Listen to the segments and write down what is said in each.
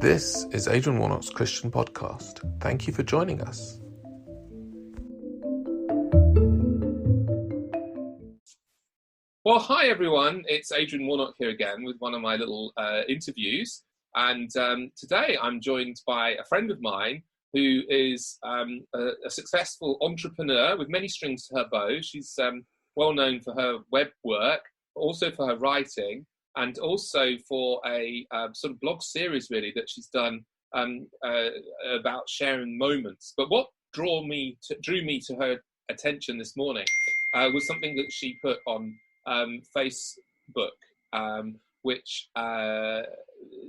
This is Adrian Warnock's Christian Podcast. Thank you for joining us. Well, hi everyone. It's Adrian Warnock here again with one of my little interviews. And today I'm joined by a friend of mine who is a successful entrepreneur with many strings to her bow. She's well known for her web work, but also for her writing, and also for a sort of blog series really that she's done about sharing moments. But what drew me to her attention this morning was something that she put on Facebook, which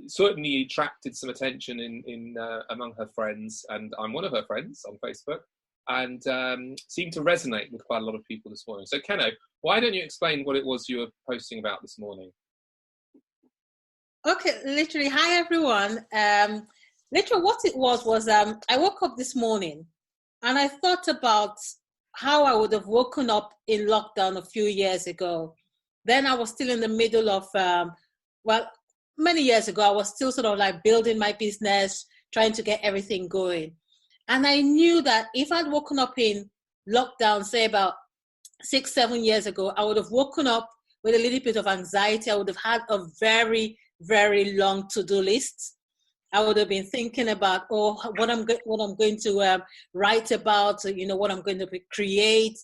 certainly attracted some attention in among her friends, and I'm one of her friends on Facebook, and seemed to resonate with quite a lot of people this morning. So Keno, why don't you explain what it was you were posting about this morning? Okay, literally, hi everyone. Literally what it was I woke up this morning and I thought about how I would have woken up in lockdown a few years ago. Then I was still in the middle of, many years ago, I was still sort of like building my business, trying to get everything going. And I knew that if I'd woken up in lockdown, say about 6-7 years ago, I would have woken up with a little bit of anxiety. I would have had a very, very long to-do list. I would have been thinking about, what I'm going to write about, what I'm going to create.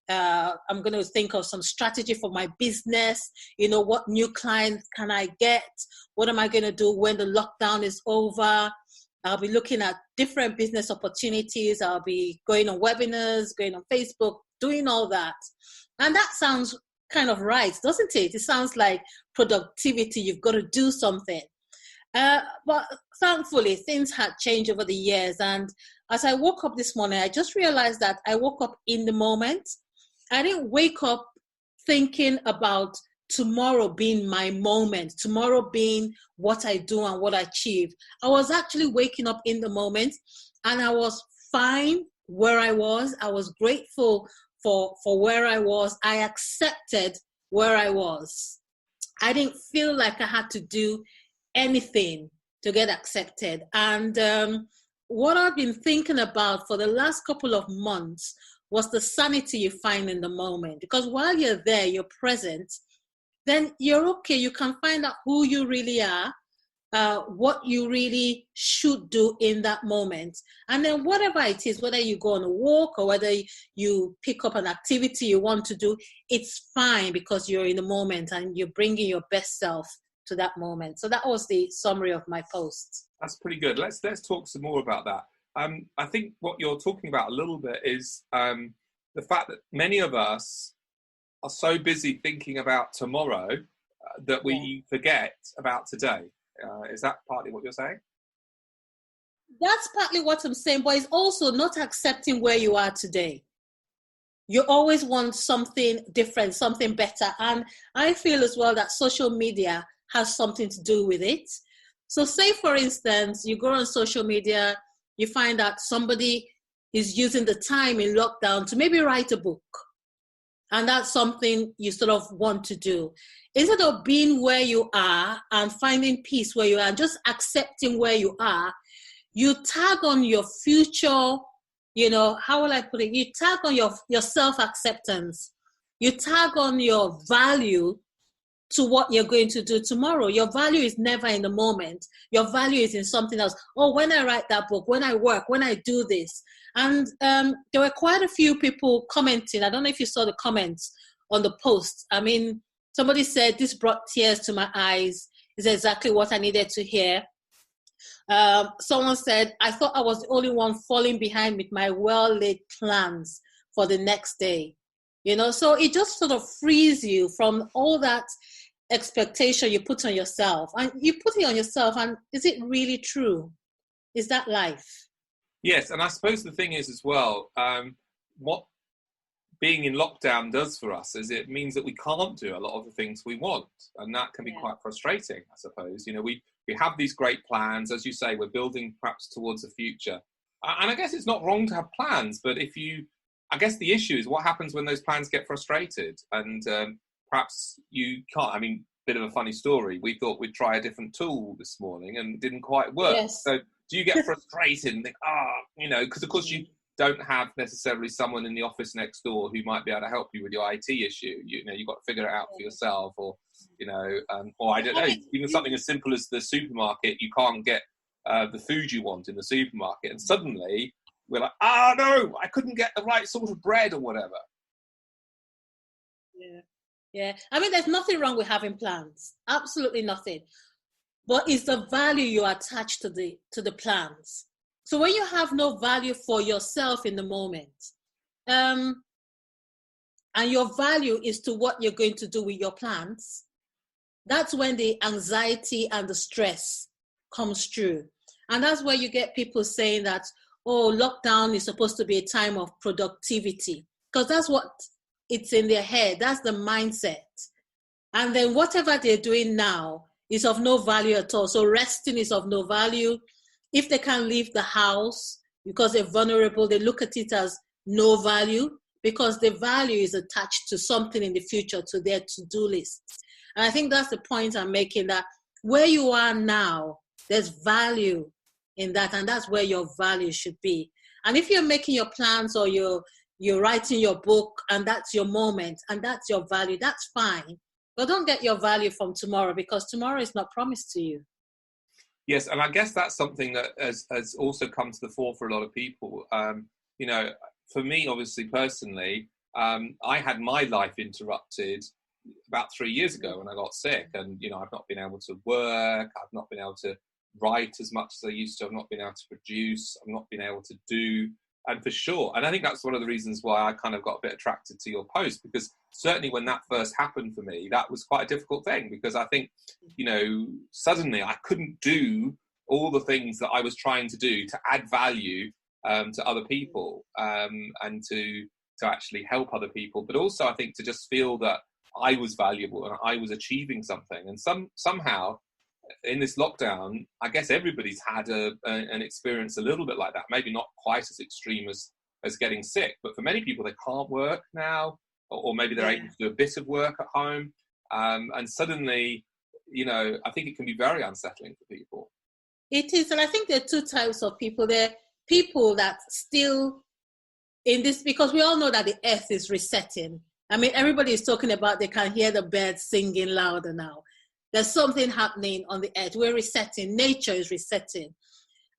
I'm going to think of some strategy for my business. What new clients can I get? What am I going to do when the lockdown is over? I'll be looking at different business opportunities. I'll be going on webinars, going on Facebook, doing all that. And that sounds kind of right, doesn't it? It sounds like productivity. You've got to do something. But thankfully, things had changed over the years. And as I woke up this morning, I just realized that I woke up in the moment. I didn't wake up thinking about tomorrow being my moment, tomorrow being what I do and what I achieve. I was actually waking up in the moment, and I was fine where I was. I was grateful for where I was. I accepted where I was. I didn't feel like I had to do anything to get accepted. And what I've been thinking about for the last couple of months was the sanity you find in the moment. Because while you're there, you're present, then you're okay. You can find out who you really are, what you really should do in that moment. And then whatever it is, whether you go on a walk or whether you pick up an activity you want to do, it's fine because you're in the moment and you're bringing your best self to that moment. So that was the summary of my post. That's pretty good. Let's talk some more about that. I think what you're talking about a little bit is the fact that many of us are so busy thinking about tomorrow that we forget about today. Is that partly what you're saying? That's partly what I'm saying, but it's also not accepting where you are today. You always want something different, something better. And I feel as well that social media has something to do with it. So say, for instance, you go on social media, you find that somebody is using the time in lockdown to maybe write a book. And that's something you sort of want to do. Instead of being where you are and finding peace where you are and just accepting where you are, you tag on your future, how will I put it? You tag on your self-acceptance. You tag on your value to what you're going to do tomorrow. Your value is never in the moment. Your value is in something else. When I write that book, when I work, when I do this. And there were quite a few people commenting. I don't know if you saw the comments on the post. I mean, somebody said, this brought tears to my eyes. Is exactly what I needed to hear. Someone said, I thought I was the only one falling behind with my well-laid plans for the next day. So it just sort of frees you from all that expectation you put on yourself. And you put it on yourself, and is it really true? Is that life? Yes, and I suppose the thing is as well, what being in lockdown does for us is it means that we can't do a lot of the things we want. And that can be quite frustrating, I suppose. We have these great plans. As you say, we're building perhaps towards the future. And I guess it's not wrong to have plans, but I guess the issue is what happens when those plans get frustrated and perhaps you can't. I mean, bit of a funny story. We thought we'd try a different tool this morning and it didn't quite work. Yes. So do you get frustrated and think, because of course you don't have necessarily someone in the office next door who might be able to help you with your IT issue. You've got to figure it out for yourself, or I don't know, even something as simple as the supermarket. You can't get the food you want in the supermarket, and suddenly we're like, no, I couldn't get the right sort of bread or whatever. Yeah. I mean, there's nothing wrong with having plans. Absolutely nothing. But it's the value you attach to the plans. So when you have no value for yourself in the moment, and your value is to what you're going to do with your plans, that's when the anxiety and the stress comes through. And that's where you get people saying that, lockdown is supposed to be a time of productivity, because that's what it's in their head. That's the mindset. And then whatever they're doing now is of no value at all. So resting is of no value. If they can't leave the house because they're vulnerable, they look at it as no value, because the value is attached to something in the future, to their to-do list. And I think that's the point I'm making, that where you are now, there's value in that, and that's where your value should be. And if you're making your plans, or you're writing your book, and that's your moment, and that's your value, that's fine. But don't get your value from tomorrow, because tomorrow is not promised to you. Yes, and I guess that's something that has also come to the fore for a lot of people. For me, obviously, personally, I had my life interrupted about 3 years ago when I got sick, and I've not been able to work, I've not been able to write as much as I used to, I've not been able to produce, I've not been able to do, and for sure. And I think that's one of the reasons why I kind of got a bit attracted to your post, because certainly when that first happened for me, that was quite a difficult thing, because I think, suddenly I couldn't do all the things that I was trying to do to add value to other people, and to actually help other people, but also I think to just feel that I was valuable and I was achieving something. And somehow in this lockdown, I guess everybody's had an experience a little bit like that. Maybe not quite as extreme as getting sick, but for many people, they can't work now, or maybe they're able to do a bit of work at home. And suddenly, I think it can be very unsettling for people. It is. And I think there are two types of people. There are people that still in this, because we all know that the earth is resetting. I mean, everybody is talking about they can hear the birds singing louder now. There's something happening on the earth. We're resetting. Nature is resetting.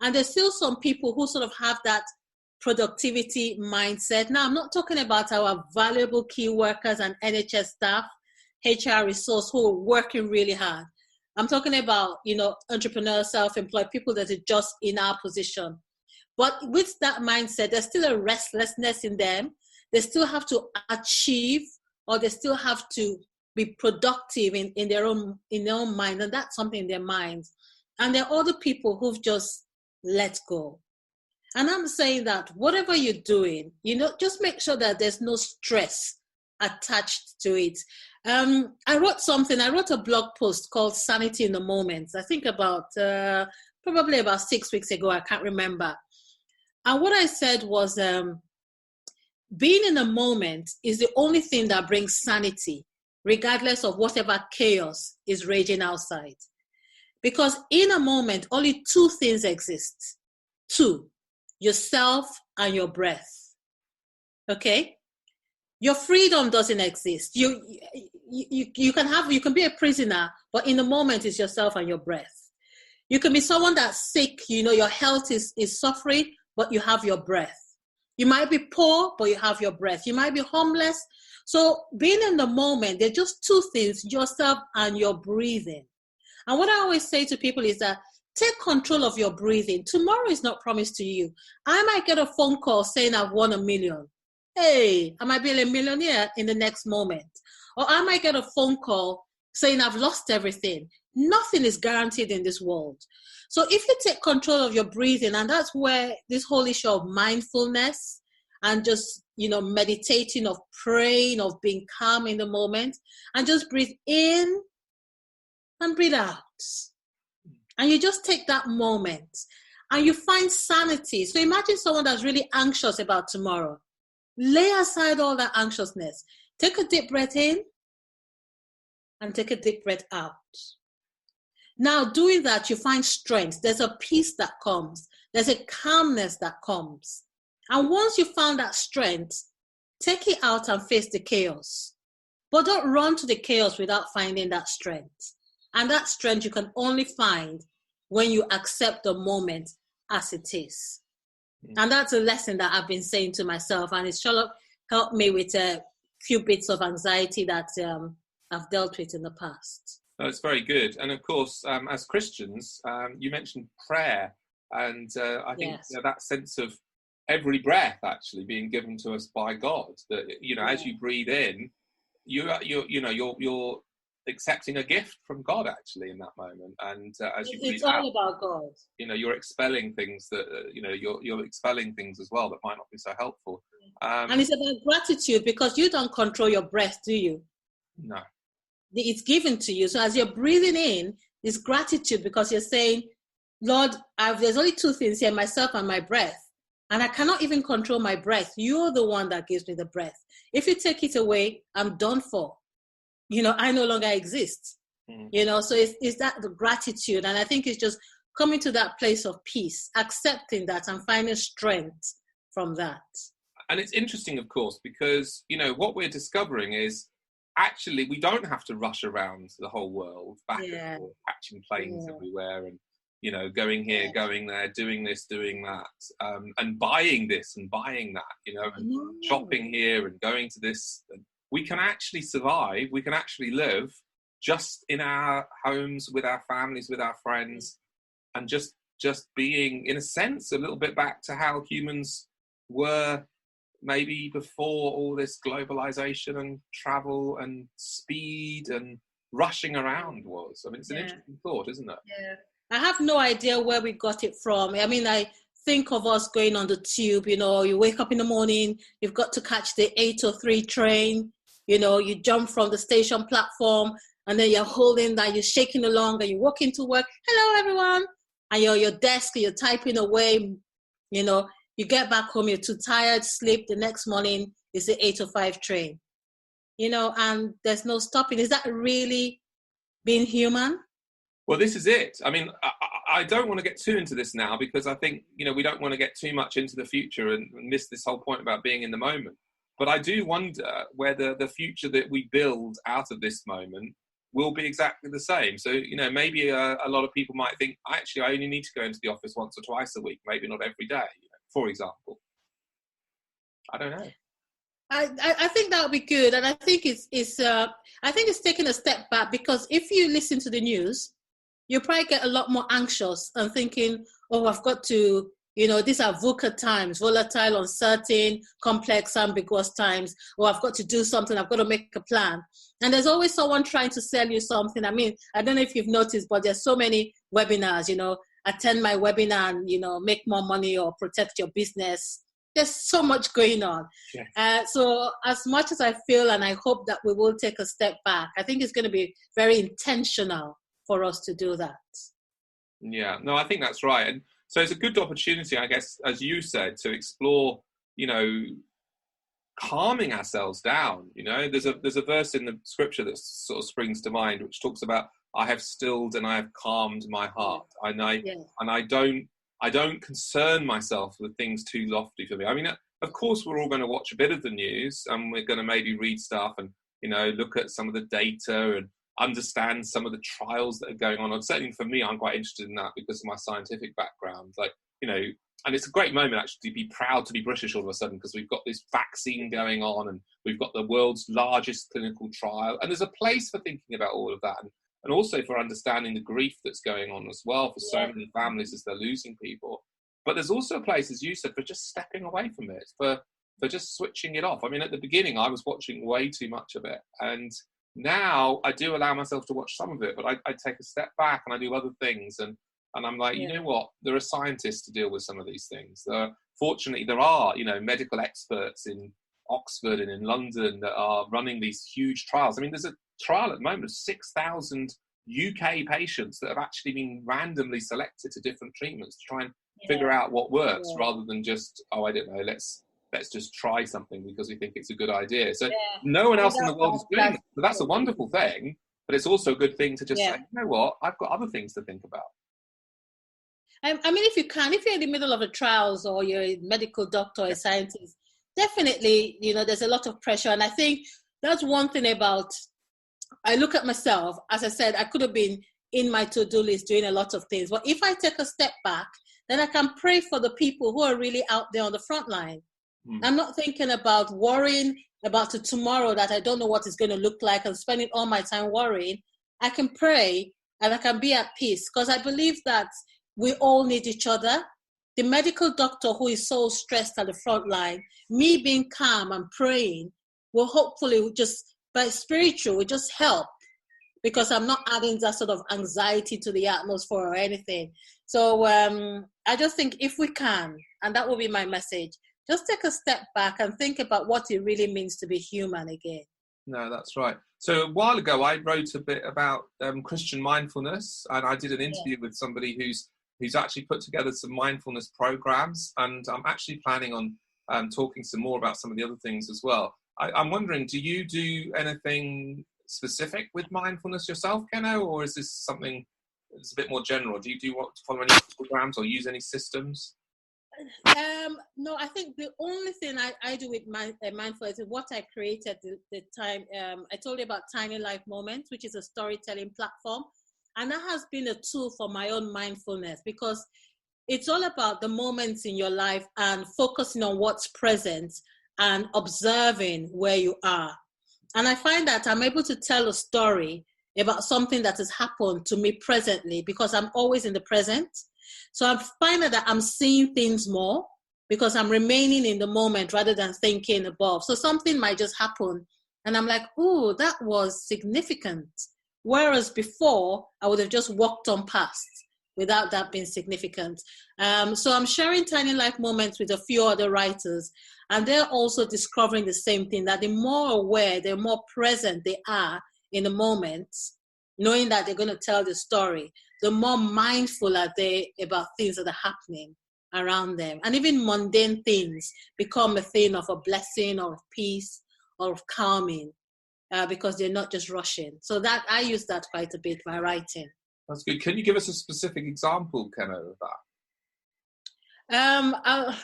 And there's still some people who sort of have that productivity mindset. Now, I'm not talking about our valuable key workers and NHS staff, HR resource who are working really hard. I'm talking about, entrepreneurs, self-employed, people that are just in our position. But with that mindset, there's still a restlessness in them. They still have to achieve, or they still have to be productive in their own mind, and that's something in their minds. And there are other people who've just let go. And I'm saying that whatever you're doing, just make sure that there's no stress attached to it. I wrote a blog post called Sanity in the Moment, I think probably about 6 weeks ago, I can't remember. And what I said was, being in the moment is the only thing that brings sanity, regardless of whatever chaos is raging outside. Because in a moment, only two things exist. Two, yourself and your breath. Okay? Your freedom doesn't exist. You can be a prisoner, but in the moment it's yourself and your breath. You can be someone that's sick, your health is suffering, but you have your breath. You might be poor, but you have your breath. You might be homeless. So being in the moment, there are just two things, yourself and your breathing. And what I always say to people is that take control of your breathing. Tomorrow is not promised to you. I might get a phone call saying I've won $1 million. Hey, I might be a millionaire in the next moment. Or I might get a phone call saying I've lost everything. Nothing is guaranteed in this world. So if you take control of your breathing, and that's where this whole issue of mindfulness and just, meditating, of praying, of being calm in the moment, and just breathe in and breathe out. And you just take that moment and you find sanity. So imagine someone that's really anxious about tomorrow. Lay aside all that anxiousness. Take a deep breath in and take a deep breath out. Now, doing that, you find strength. There's a peace that comes. There's a calmness that comes. And once you found that strength, take it out and face the chaos. But don't run to the chaos without finding that strength. And that strength you can only find when you accept the moment as it is. And that's a lesson that I've been saying to myself, and it's sort of helped me with a few bits of anxiety that I've dealt with in the past. That's very good. And of course, as Christians, you mentioned prayer, and I think that sense of every breath actually being given to us by God. That as you breathe in, you're accepting a gift from God actually in that moment, and as you breathe it's out, all about God. You're expelling things that you're expelling things as well that might not be so helpful. And it's about gratitude, because you don't control your breath, do you? No. It's given to you. So as you're breathing in, it's gratitude, because you're saying, Lord, there's only two things here, myself and my breath. And I cannot even control my breath. You're the one that gives me the breath. If you take it away, I'm done for. I no longer exist. So it's that the gratitude. And I think it's just coming to that place of peace, accepting that and finding strength from that. And it's interesting, of course, because, what we're discovering is actually we don't have to rush around the whole world back and forth, catching planes everywhere and, going here, going there, doing this, doing that, and buying this and buying that, and shopping here and going to this. We can actually survive. We can actually live just in our homes, with our families, with our friends, and just being, in a sense, a little bit back to how humans were maybe before all this globalization and travel and speed and rushing around was. I mean, it's an interesting thought, isn't it? Yeah. I have no idea where we got it from. I mean, I think of us going on the tube, you wake up in the morning, you've got to catch the 8:03 train, you jump from the station platform, and then you're holding that, you're shaking along, and you walk into work, hello everyone, and you're at your desk, you're typing away, you get back home, you're too tired, sleep, the next morning is the 8:05 train, and there's no stopping. Is that really being human? Well, this is it. I mean, I don't want to get too into this now, because I think, we don't want to get too much into the future and miss this whole point about being in the moment. But I do wonder whether the future that we build out of this moment will be exactly the same. So, maybe a lot of people might think, actually, I only need to go into the office once or twice a week, maybe not every day, for example. I don't know. I think that would be good. And I think it's taking a step back, because if you listen to the news, you probably get a lot more anxious and thinking, oh, I've got to, these are VUCA times, volatile, uncertain, complex, ambiguous times. Oh, I've got to do something. I've got to make a plan. And there's always someone trying to sell you something. I mean, I don't know if you've noticed, but there's so many webinars, attend my webinar and, make more money or protect your business. There's so much going on. Yes. So as much as I feel, and I hope that we will take a step back, I think it's going to be very intentional for us to do that. Yeah, no, I think that's right. And so it's a good opportunity, I guess, as you said, to explore, calming ourselves down. There's a verse in the scripture that sort of springs to mind, which talks about, I have stilled and I have calmed my heart. And I don't concern myself with things too lofty for me. I mean, of course, we're all going to watch a bit of the news, and we're going to maybe read stuff and, look at some of the data and understand some of the trials that are going on. And certainly for me, I'm quite interested in that because of my scientific background. And it's a great moment actually to be proud to be British all of a sudden, because we've got this vaccine going on and we've got the world's largest clinical trial. And there's a place for thinking about all of that, and also for understanding the grief that's going on as well for so many families as they're losing people. But there's also a place, as you said, for just stepping away from it, for just switching it off. I mean, at the beginning, I was watching way too much of it. And now I do allow myself to watch some of it, but I take a step back and I do other things. And I'm like, you know what? There are scientists to deal with some of these things. Fortunately, there are, medical experts in Oxford and in London that are running these huge trials. I mean, there's a trial at the moment of 6,000 UK patients that have actually been randomly selected to different treatments to try and figure out what works, rather than just, I don't know, let's just try something because we think it's a good idea. So no one else in the world is doing it. But that's a wonderful thing. but it's also a good thing to just say, Yeah. you know what, I've got other things to think about. I mean, if you're in the middle of a trials or you're a medical doctor or a scientist, definitely, there's a lot of pressure. And I think that's one thing about, I look at myself, as I said, I could have been in my to-do list doing a lot of things. But if I take a step back, then I can pray for the people who are really out there on the front line. I'm not thinking about worrying about tomorrow that I don't know what it's going to look like and spending all my time worrying. I can pray and I can be at peace, because I believe that we all need each other. The medical doctor who is so stressed at the front line, me being calm and praying will hopefully by spiritual, will just help, because I'm not adding that sort of anxiety to the atmosphere or anything. So I just think if we can, and that will be my message, just take a step back and think about what it really means to be human again. No, that's right. So a while ago, I wrote a bit about Christian mindfulness, and I did an interview with somebody who's actually put together some mindfulness programs, and I'm actually planning on talking some more about some of the other things as well. I'm wondering, do you do anything specific with mindfulness yourself, Keno, or is this something that's a bit more general? Do you want to follow any programs or use any systems? No, I think the only thing I do with mindfulness is what I created the time. I told you about Tiny Life Moments, which is a storytelling platform. And that has been a tool for my own mindfulness, because it's all about the moments in your life and focusing on what's present and observing where you are. And I find that I'm able to tell a story about something that has happened to me presently, because I'm always in the present. So I find that I'm seeing things more because I'm remaining in the moment rather than thinking above. So something might just happen and I'm like, ooh, that was significant. Whereas before, I would have just walked on past without that being significant. So I'm sharing Tiny Life Moments with a few other writers, and they're also discovering the same thing, that the more aware, the more present they are in the moment, knowing that they're going to tell the story, the more mindful are they about things that are happening around them. And even mundane things become a thing of a blessing or of peace or of calming. Because they're not just rushing. So that I use that quite a bit by writing. That's good. Can you give us a specific example, Keno, of that?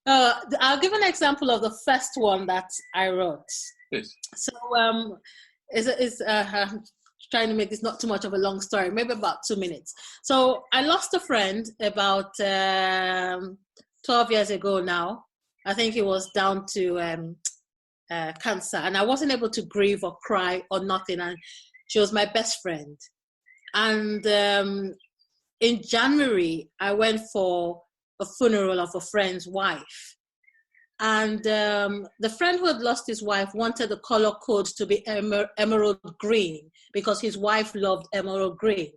I'll give an example of the first one that I wrote. Yes. So I'm trying to make this not too much of a long story, maybe about 2 minutes. So I lost a friend about 12 years ago now. I think it was down to cancer, and I wasn't able to grieve or cry or nothing, and she was my best friend. And in January I went for a funeral of a friend's wife, and the friend who had lost his wife wanted the color code to be emerald green because his wife loved emerald green.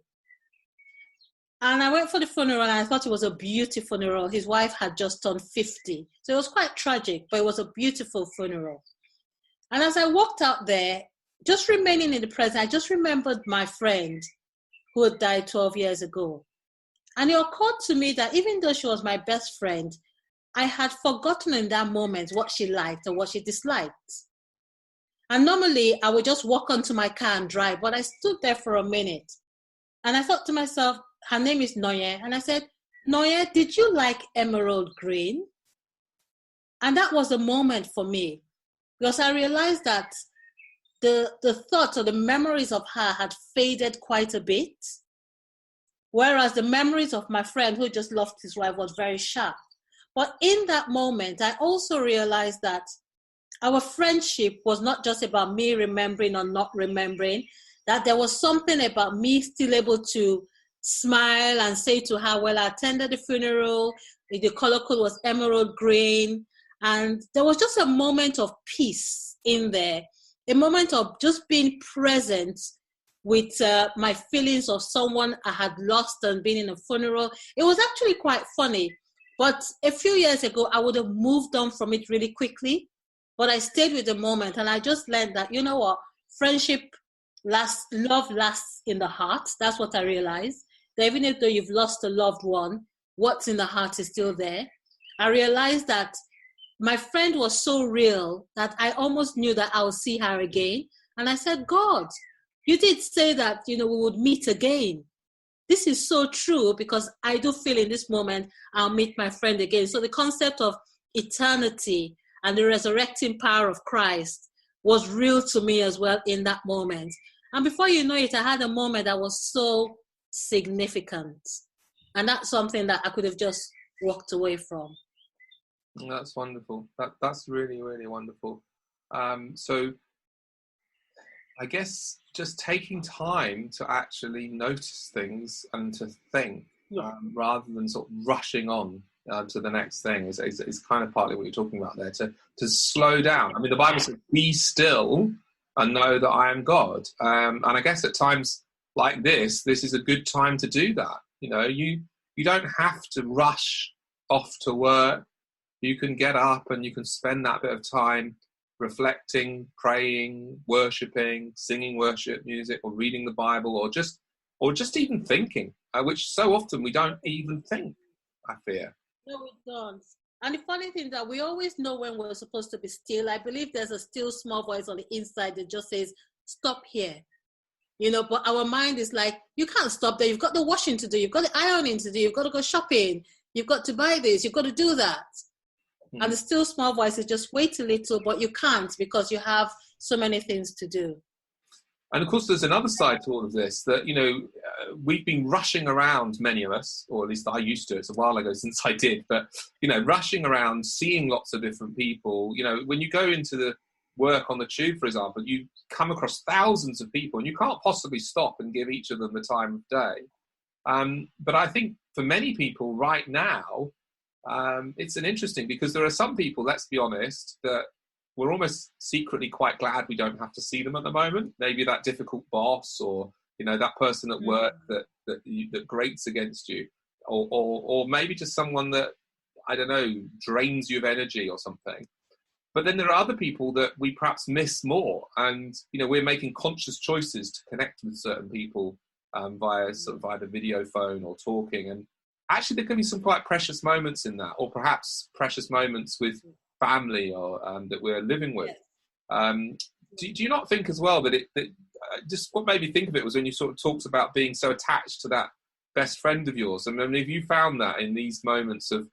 And I went for the funeral and I thought it was a beautiful funeral. His wife had just turned 50, so it was quite tragic, but it was a beautiful funeral. And as I walked out there, just remaining in the present, I just remembered my friend who had died 12 years ago. And it occurred to me that even though she was my best friend, I had forgotten in that moment what she liked or what she disliked. And normally I would just walk onto my car and drive, but I stood there for a minute. And I thought to myself, her name is Noye. And I said, Noye, did you like emerald green? And that was a moment for me. Because I realized that the thoughts or the memories of her had faded quite a bit, whereas the memories of my friend who just lost his wife was very sharp. But in that moment, I also realized that our friendship was not just about me remembering or not remembering, that there was something about me still able to smile and say to her, well, I attended the funeral, the color code was emerald green. And there was just a moment of peace in there, a moment of just being present with my feelings of someone I had lost and been in a funeral. It was actually quite funny. But a few years ago, I would have moved on from it really quickly. But I stayed with the moment, and I just learned that, you know what, friendship lasts, love lasts in the heart. That's what I realized. That even though you've lost a loved one, what's in the heart is still there. I realized that my friend was so real that I almost knew that I would see her again. And I said, God, you did say that, we would meet again. This is so true, because I do feel in this moment I'll meet my friend again. So the concept of eternity and the resurrecting power of Christ was real to me as well in that moment. And before you know it, I had a moment that was so significant. And that's something that I could have just walked away from. That's wonderful. That's really, really wonderful. So I guess just taking time to actually notice things and to think, rather than sort of rushing on to the next thing is kind of partly what you're talking about there, to slow down. I mean, the Bible says, be still and know that I am God. And I guess at times like this is a good time to do that. You don't have to rush off to work. You can get up and you can spend that bit of time reflecting, praying, worshipping, singing worship music, or reading the Bible, or just even thinking, which so often we don't even think, I fear. No, we don't. And the funny thing that we always know when we're supposed to be still. I believe there's a still small voice on the inside that just says, stop here. But our mind is like, you can't stop there. You've got the washing to do. You've got the ironing to do. You've got to go shopping. You've got to buy this. You've got to do that. And the still small voice is just wait a little, but you can't, because you have so many things to do. And of course, there's another side to all of this that, we've been rushing around, many of us, or at least I used to. It's a while ago since I did, but, rushing around, seeing lots of different people. When you go into the work on the tube, for example, you come across thousands of people and you can't possibly stop and give each of them the time of day. But I think for many people right now, it's an interesting, because there are some people, let's be honest, that we're almost secretly quite glad we don't have to see them at the moment. Maybe that difficult boss, or that person at work that grates against you, or maybe just someone that, I don't know, drains you of energy or something. But then there are other people that we perhaps miss more, and we're making conscious choices to connect with certain people via the video phone or talking, and actually there can be some quite precious moments in that, or perhaps precious moments with family or that we're living with. Do you not think as well that just what made me think of it was when you sort of talked about being so attached to that best friend of yours? I mean, have you found that in these moments of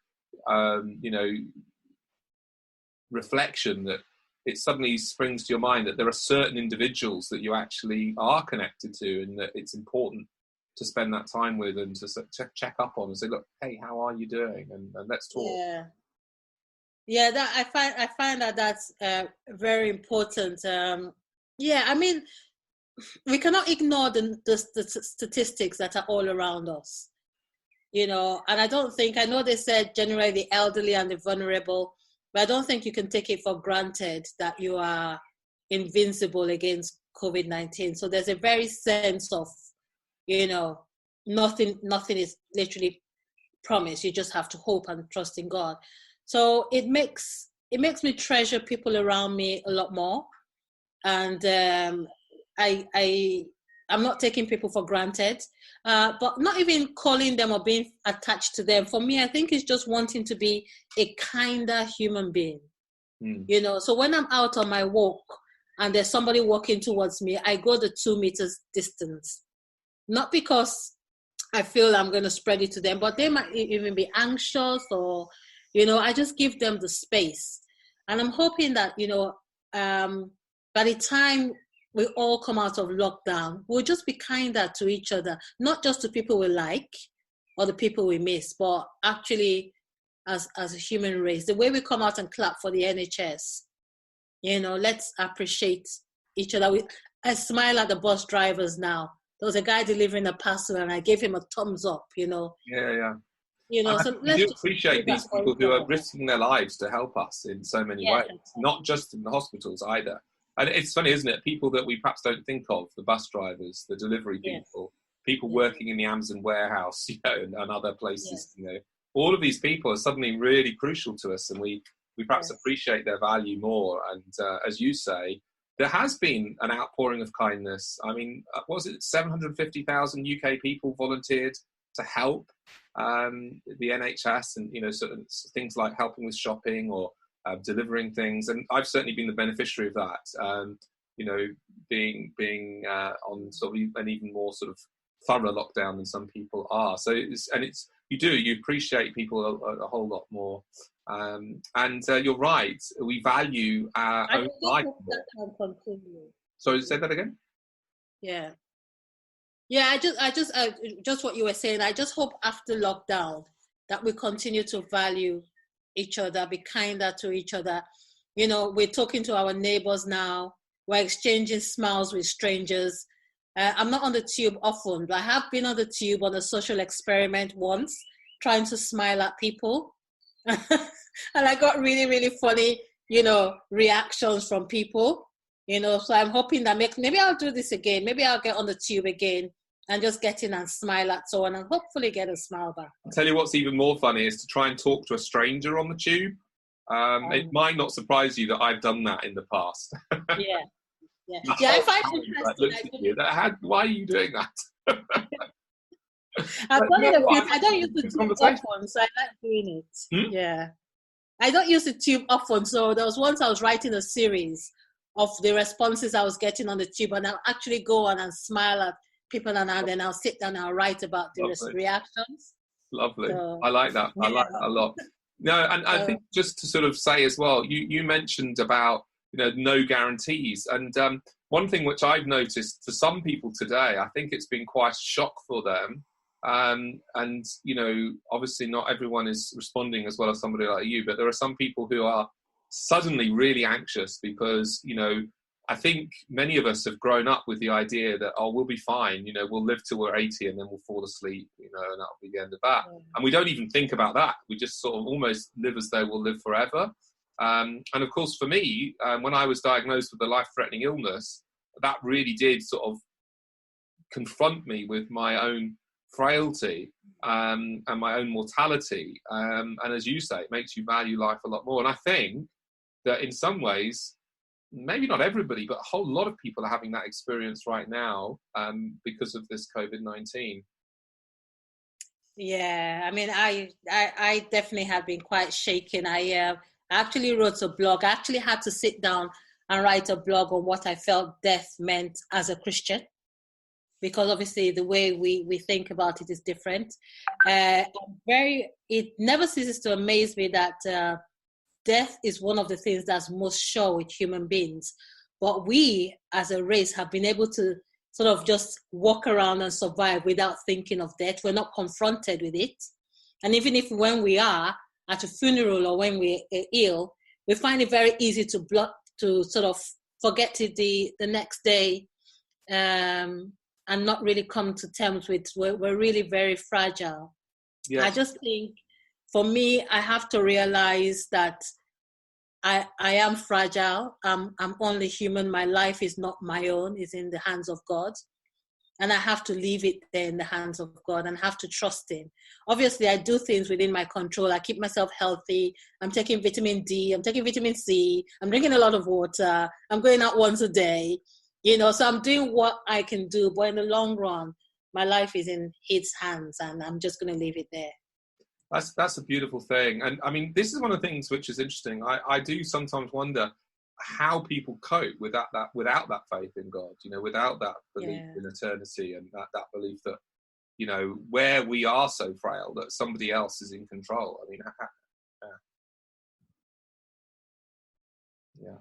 reflection, that it suddenly springs to your mind that there are certain individuals that you actually are connected to, and that it's important to spend that time with and to check up on and say, look, hey, how are you doing? And let's talk. That I find that that's very important. I mean, we cannot ignore the statistics that are all around us, and I know they said generally the elderly and the vulnerable, but I don't think you can take it for granted that you are invincible against COVID-19. So there's a very sense of, nothing is literally promised. You just have to hope and trust in God. So it makes me treasure people around me a lot more. And I'm not taking people for granted, but not even calling them or being attached to them. For me, I think it's just wanting to be a kinder human being. So when I'm out on my walk and there's somebody walking towards me, I go the 2 meters distance. Not because I feel I'm going to spread it to them, but they might even be anxious, or, I just give them the space. And I'm hoping that, by the time we all come out of lockdown, we'll just be kinder to each other, not just to people we like or the people we miss, but actually as a human race. The way we come out and clap for the NHS, let's appreciate each other. I smile at the bus drivers now. There was a guy delivering a parcel and I gave him a thumbs up, Yeah. So I do appreciate these people who are risking their lives to help us in so many ways, not just in the hospitals either. And it's funny, isn't it? People that we perhaps don't think of, the bus drivers, the delivery people, people working in the Amazon warehouse, and other places, all of these people are suddenly really crucial to us, and we perhaps appreciate their value more. And as you say, there has been an outpouring of kindness. I mean, was it 750,000 UK people volunteered to help the NHS, and certain things like helping with shopping or delivering things, and I've certainly been the beneficiary of that. being on sort of an even more sort of thorough lockdown than some people are. So you appreciate people a whole lot more. And you're right. We value our own life more. Sorry, say that again. Yeah. Just what you were saying. I just hope after lockdown that we continue to value each other, be kinder to each other. We're talking to our neighbors now. We're exchanging smiles with strangers. I'm not on the tube often, but I have been on the tube on a social experiment once, trying to smile at people. And I got really, really funny, reactions from people, so I'm hoping that maybe I'll do this again. Maybe I'll get on the tube again and just get in and smile at someone and hopefully get a smile back. I'll tell you what's even more funny is to try and talk to a stranger on the tube. It might not surprise you that I've done that in the past. Yeah. I find it interesting. Why are you doing that? I've done it a few. I don't use the tube often, so I like doing it. Yeah. I don't use the tube often, so there was once I was writing a series of the responses I was getting on the tube, and I'll actually go on and smile at people, and then I'll sit down and I'll write about the reactions. Lovely. So, I like that. I like that a lot. No, and I think just to sort of say as well, you mentioned about no guarantees, and one thing which I've noticed for some people today, I think it's been quite a shock for them. And obviously not everyone is responding as well as somebody like you, but there are some people who are suddenly really anxious because I think many of us have grown up with the idea that we'll be fine, we'll live till we're 80 and then we'll fall asleep, and that'll be the end of that. And we don't even think about that. We just sort of almost live as though we'll live forever. And of course for me, when I was diagnosed with a life-threatening illness, that really did sort of confront me with my own frailty and my own mortality, and as you say, it makes you value life a lot more. And I think that in some ways, maybe not everybody, but a whole lot of people are having that experience right now because of this COVID-19. Yeah, I mean, I definitely have been quite shaken. I actually wrote a blog. I actually had to sit down and write a blog on what I felt death meant as a Christian, because obviously the way we think about it is different. It never ceases to amaze me that death is one of the things that's most sure with human beings. But we as a race have been able to sort of just walk around and survive without thinking of death. We're not confronted with it. And even if when we are at a funeral or when we're ill, we find it very easy to sort of forget it the next day, and not really come to terms with we're really very fragile. Yeah. I just think for me, I have to realize that I am fragile. I'm only human. My life is not my own. It's in the hands of God. And I have to leave it there in the hands of God and have to trust Him. Obviously, I do things within my control. I keep myself healthy. I'm taking vitamin D. I'm taking vitamin C. I'm drinking a lot of water. I'm going out once a day. So I'm doing what I can do. But in the long run, my life is in His hands, and I'm just going to leave it there. That's a beautiful thing. And I mean, this is one of the things which is interesting. I do sometimes wonder how people cope without that faith in God, without that belief in eternity, and that belief that, where we are so frail, that somebody else is in control. I mean, yeah.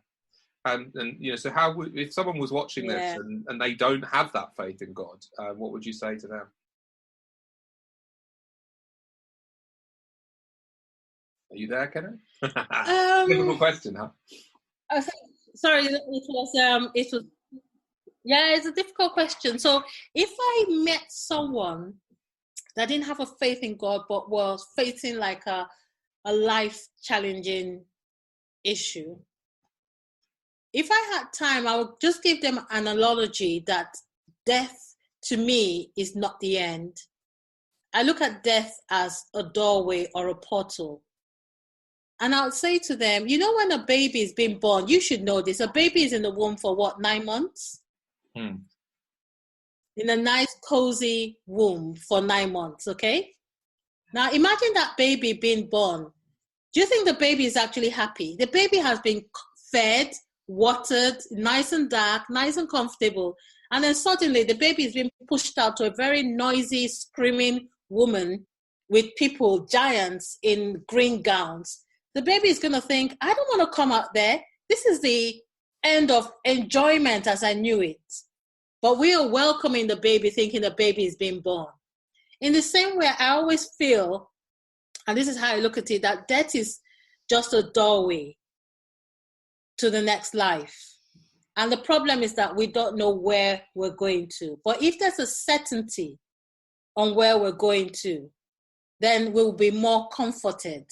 And so how would, if someone was watching this and they don't have that faith in God, what would you say to them? Are you there, Kenneth? Difficult question, huh? Sorry, it was it's a difficult question. So if I met someone that didn't have a faith in God but was facing like a life challenging issue, if I had time, I would just give them an analogy that death to me is not the end. I look at death as a doorway or a portal. And I'll say to them, when a baby is being born, you should know this. A baby is in the womb for 9 months? In a nice, cozy womb for 9 months, okay? Now, imagine that baby being born. Do you think the baby is actually happy? The baby has been fed, watered, nice and dark, nice and comfortable. And then suddenly the baby is being pushed out to a very noisy, screaming woman with people, giants in green gowns. The baby is going to think, I don't want to come out there. This is the end of enjoyment as I knew it. But we are welcoming the baby, thinking the baby is being born. In the same way, I always feel, and this is how I look at it, that death is just a doorway to the next life. And the problem is that we don't know where we're going to. But if there's a certainty on where we're going to, then we'll be more comforted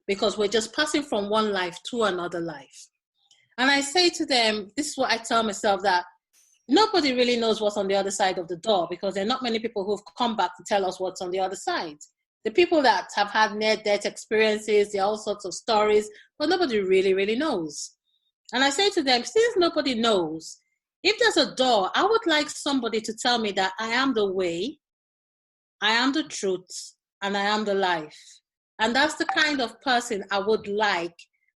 because we're just passing from one life to another life. And I say to them, this is what I tell myself, that nobody really knows what's on the other side of the door because there are not many people who've come back to tell us what's on the other side. The people that have had near-death experiences, there are all sorts of stories, but nobody really, really knows. And I say to them, since nobody knows, if there's a door, I would like somebody to tell me that I am the way, I am the truth, and I am the life. And that's the kind of person I would like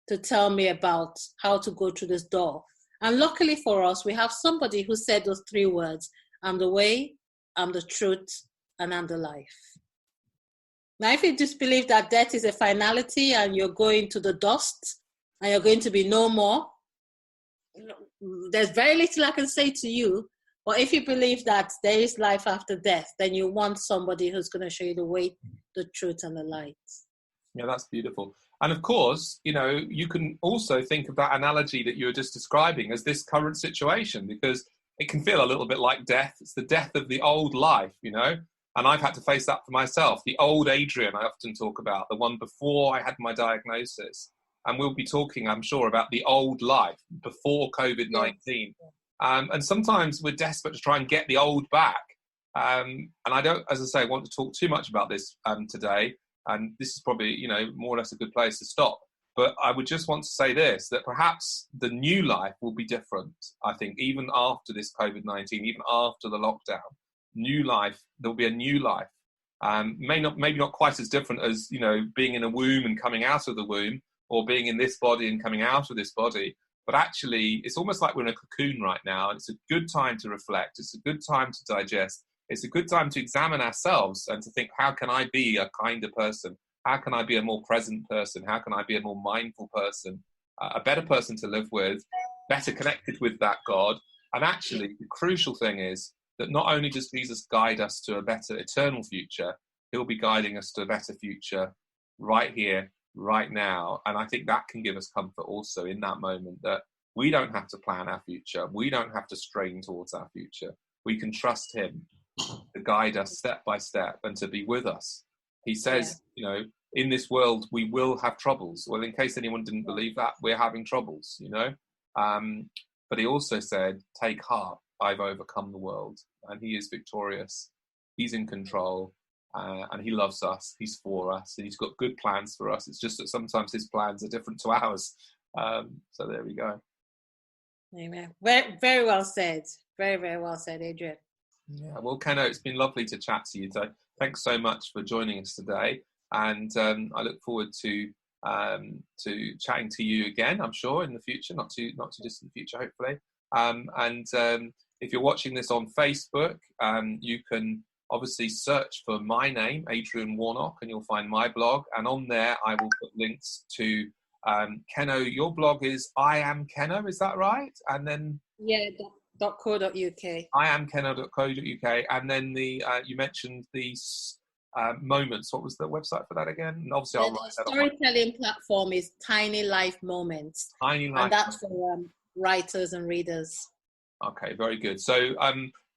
to tell me about how to go through this door. And luckily for us, we have somebody who said those three words: I'm the way, I'm the truth, and I'm the life. Now, if you just believe that death is a finality and you're going to the dust and you're going to be no more, there's very little I can say to you. But if you believe that there is life after death, then you want somebody who's going to show you the way, the truth, and the light. Yeah, that's beautiful. And of course, you know, you can also think of that analogy that you were just describing as this current situation, because it can feel a little bit like death. It's the death of the old life, you know, and I've had to face that for myself. The old Adrian I often talk about, the one before I had my diagnosis. And we'll be talking, I'm sure, about the old life before COVID-19. Yeah. And sometimes we're desperate to try and get the old back. And I don't, as I say, want to talk too much about this today. And this is probably, you know, more or less a good place to stop. But I would just want to say this, that perhaps the new life will be different, I think, even after this COVID-19, even after the lockdown. New life, there'll be a new life. Maybe not quite as different as, you know, being in a womb and coming out of the womb, or being in this body and coming out of this body. But actually, it's almost like we're in a cocoon right now. And it's a good time to reflect. It's a good time to digest. It's a good time to examine ourselves and to think, how can I be a kinder person? How can I be a more present person? How can I be a more mindful person? A better person to live with, better connected with that God. And actually, the crucial thing is that not only does Jesus guide us to a better eternal future, he'll be guiding us to a better future right here, right now. And I think that can give us comfort also in that moment, that we don't have to plan our future. We don't have to strain towards our future. We can trust him to guide us step by step and to be with us. He says, you know, in this world, we will have troubles. Well, in case anyone didn't believe that, we're having troubles, you know. But he also said, take heart, I've overcome the world. And he is victorious. He's in control. And he loves us, he's for us, and he's got good plans for us. It's just that sometimes his plans are different to ours. So there we go. Amen. Very, very well said. Very, very well said, Adrian. Yeah, well, Kenno, it's been lovely to chat to you. So thanks so much for joining us today. And I look forward to chatting to you again, I'm sure, in the future, not too distant future, hopefully. If you're watching this on Facebook, you can obviously search for my name, Adrian Warnock, and you'll find my blog. And on there, I will put links to Kenno. Your blog is I Am Kenno, is that right? And then .co.uk. IamKenno.co.uk. And then you mentioned these moments. What was the website for that again? And obviously, I'll write that. Storytelling platform is Tiny Life Moments. Tiny Life. And that's for writers and readers. Okay, very good. So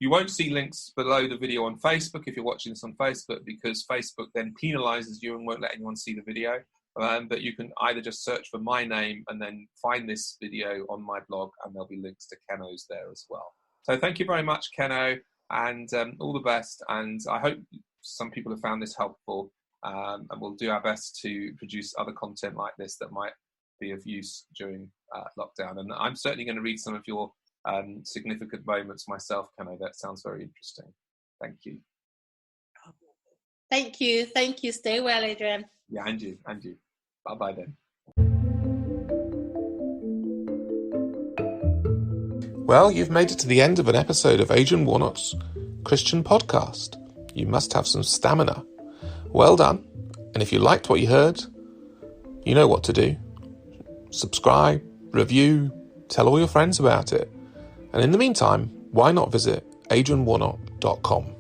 you won't see links below the video on Facebook if you're watching this on Facebook, because Facebook then penalizes you and won't let anyone see the video. But you can either just search for my name and then find this video on my blog, and there'll be links to Kenno's there as well. So thank you very much, Kenno, and all the best. And I hope some people have found this helpful, and we'll do our best to produce other content like this that might be of use during lockdown. And I'm certainly going to read some of your significant moments myself, Kenno. That sounds very interesting. Thank you. Thank you. Stay well, Adrian. Yeah, and you. Bye-bye then. Well, you've made it to the end of an episode of Adrian Warnock's Christian podcast. You must have some stamina. Well done. And if you liked what you heard, you know what to do. Subscribe, review, tell all your friends about it. And in the meantime, why not visit adrianwarnock.com?